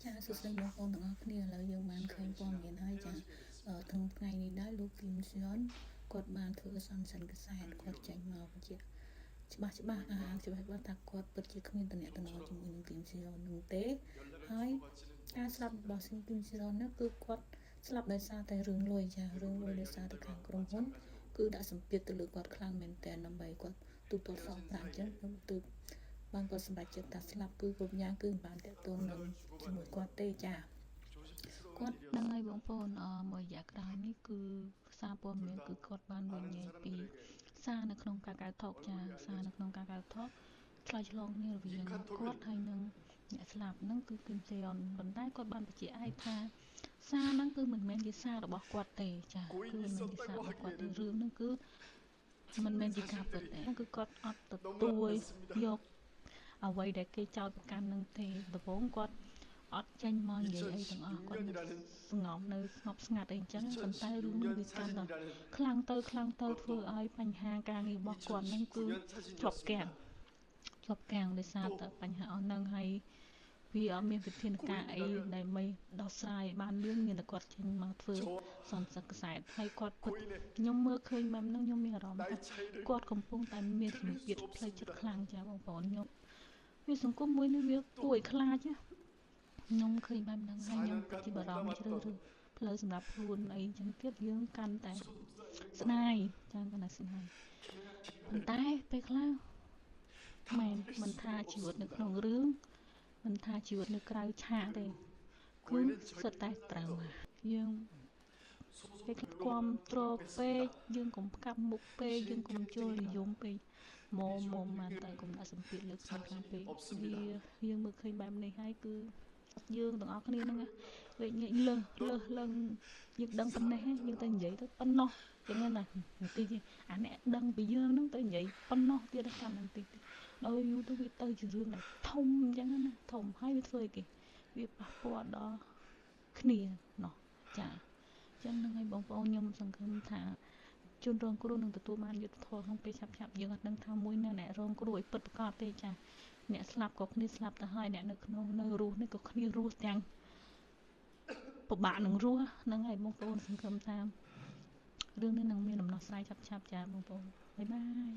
ចាសួស្តីបងប្អូនទាំងអស់គ្នាឥឡូវយើងបានឃើញព័ត៌មានហើយចាក្នុងថ្ងៃនេះដែរលោកគឹមសុនគាត់បានធ្វើសន្និសីទកសែតគាត់ចេញមកបញ្ជាក់ច្បាស់ច្បាស់ថាគាត់ពិតជាគ្មានតំណែងជាមួយនឹងគឹមសុននោះទេហើយការស្លាប់របស់គឹមសុននោះគឺគាត់ស្លាប់ដោយសារតែរឿងលុយចារឿងលុយដោយសារតែខាងក្រុមហ៊ុនគឺដាក់សម្ពាធទៅលើគាត់ខ្លាំងមែនទែនដើម្បីគាត់ទូទាត់សងប្រាក់អញ្ចឹងទើបបានគាត់សម្រេចចិត្តថាស្លាប់គឺគ្រប់យ៉ាងគឺមិនបានតាក់ទងនឹងជាមួយគាត់ទេចាគាត់ដឹងហើយបងប្អូនមួយរយៈក្រោយនេះគឺសារព័ត៌មានគឺគាត់បានវិនិច្ឆ័យពីសារនៅក្នុងការកៅថោកចាសារនៅក្នុងការកៅថោកឆ្លើយឆ្លងគ្នារវាងគាត់ហើយនឹងអ្នកស្លាប់ហ្នឹងគឺគឹមសេអនប៉ុន្តែគាត់បានបញ្ជាក់ឲ្យថាសារហ្នឹងគឺមិនមែនជាសាររបស់គាត់ទេចាគឺមិនមែនជាសាររបស់គាត់ទេរឿងហ្នឹងគឺមិនមែនជាការពិតទេគឺគាត់អត់ទទួលយកអ្វីដែលគេចោទប្រកាន់នឹងទេដំបូងគាត់អត់ចេញមកនិយាយអីទាំងអស់គាត់ស្ងប់នៅស្ងប់ស្ងាត់អីអញ្ចឹងប៉ុន្តែរឿងនេះវាកាន់តែខ្លាំងទៅធ្វើឲ្យបញ្ហាការងាររបស់គាត់នឹងគឺជាប់គាំងដោយសារតែបញ្ហាអស់ហ្នឹងហើយវាអត់មានវិធានការអីដែលមិនដោះស្រាយបានលឿនមានតែគាត់ចេញមកធ្វើសន្និសីទកសែតហើយគាត់ពិតខ្ញុំមើលឃើញបែបហ្នឹងខ្ញុំមានអារម្មណ៍ថាគាត់កំពុងតែមានសម្ពាធផ្លូវចិត្តខ្លាំងចាបងប្អូនខ្ញុំវាសង្គមមួយនេះវាគួរឲ្យខ្លាចណាខ្ញុំឃើញបែបហ្នឹងហើយខ្ញុំពិតជាបារម្ភជ្រៅឬផ្លូវសម្រាប់ខ្លួនអីចឹងទៀតយើងកាន់តែស្ដាយចាំកាន់តែស្ដាយប៉ុន្តែពេលខ្លះមិនថាជីវិតនៅក្នុងរឿងមិនថាជីវិតនៅក្រៅឆាកទេគឺសុទ្ធតែត្រូវយើងពេលគ្រប់គ្រងពេកយើងកុំផ្កាប់មុខពេកយើងកុំចូលនិយមពេកមុំបានតែកុំដាក់សម្ពាធលើខ្លួនខ្លាំងពេកយើងមើលឃើញបែបនេះហើយគឺយើងទាំងអស់គ្នាហ្នឹងលេចលើសឡើងយើងដឹងប៉ុណ្ណេះយើងទៅនិយាយទៅប៉ុណ្ណោះចឹងណាបន្តិចអាអ្នកដឹងពីយើងហ្នឹងទៅនិយាយប៉ុណ្ណោះទៀតតាមបន្តិចដល់យូរទៅវាទៅជារឿងដែលធំចឹងណាធំហើយវាធ្វើឲ្យគេវាប៉ះពាល់ដល់គ្នាណោះចាចឹងហ្នឹងហើយបងប្អូនខ្ញុំសង្ឃឹមថាជនរងគ្រោះនឹងទទួលបានយុត្តិធម៌ក្នុងពេលឆាប់យើងអត់ដឹងថាមួយអ្នករងគ្រោះឲ្យពិតប្រាកដទេចាអ្នកស្លាប់ក៏គ្នាស្លាប់ទៅហើយអ្នកនៅក្នុងនៅរស់នេះក៏គ្នារស់ទាំងពិបាកនឹងរស់ហ្នឹងហើយបងប្អូនសង្ឃឹមថារឿងនេះនឹងមានដំណោះស្រាយឆាប់ចាបងប្អូនបាយបាយ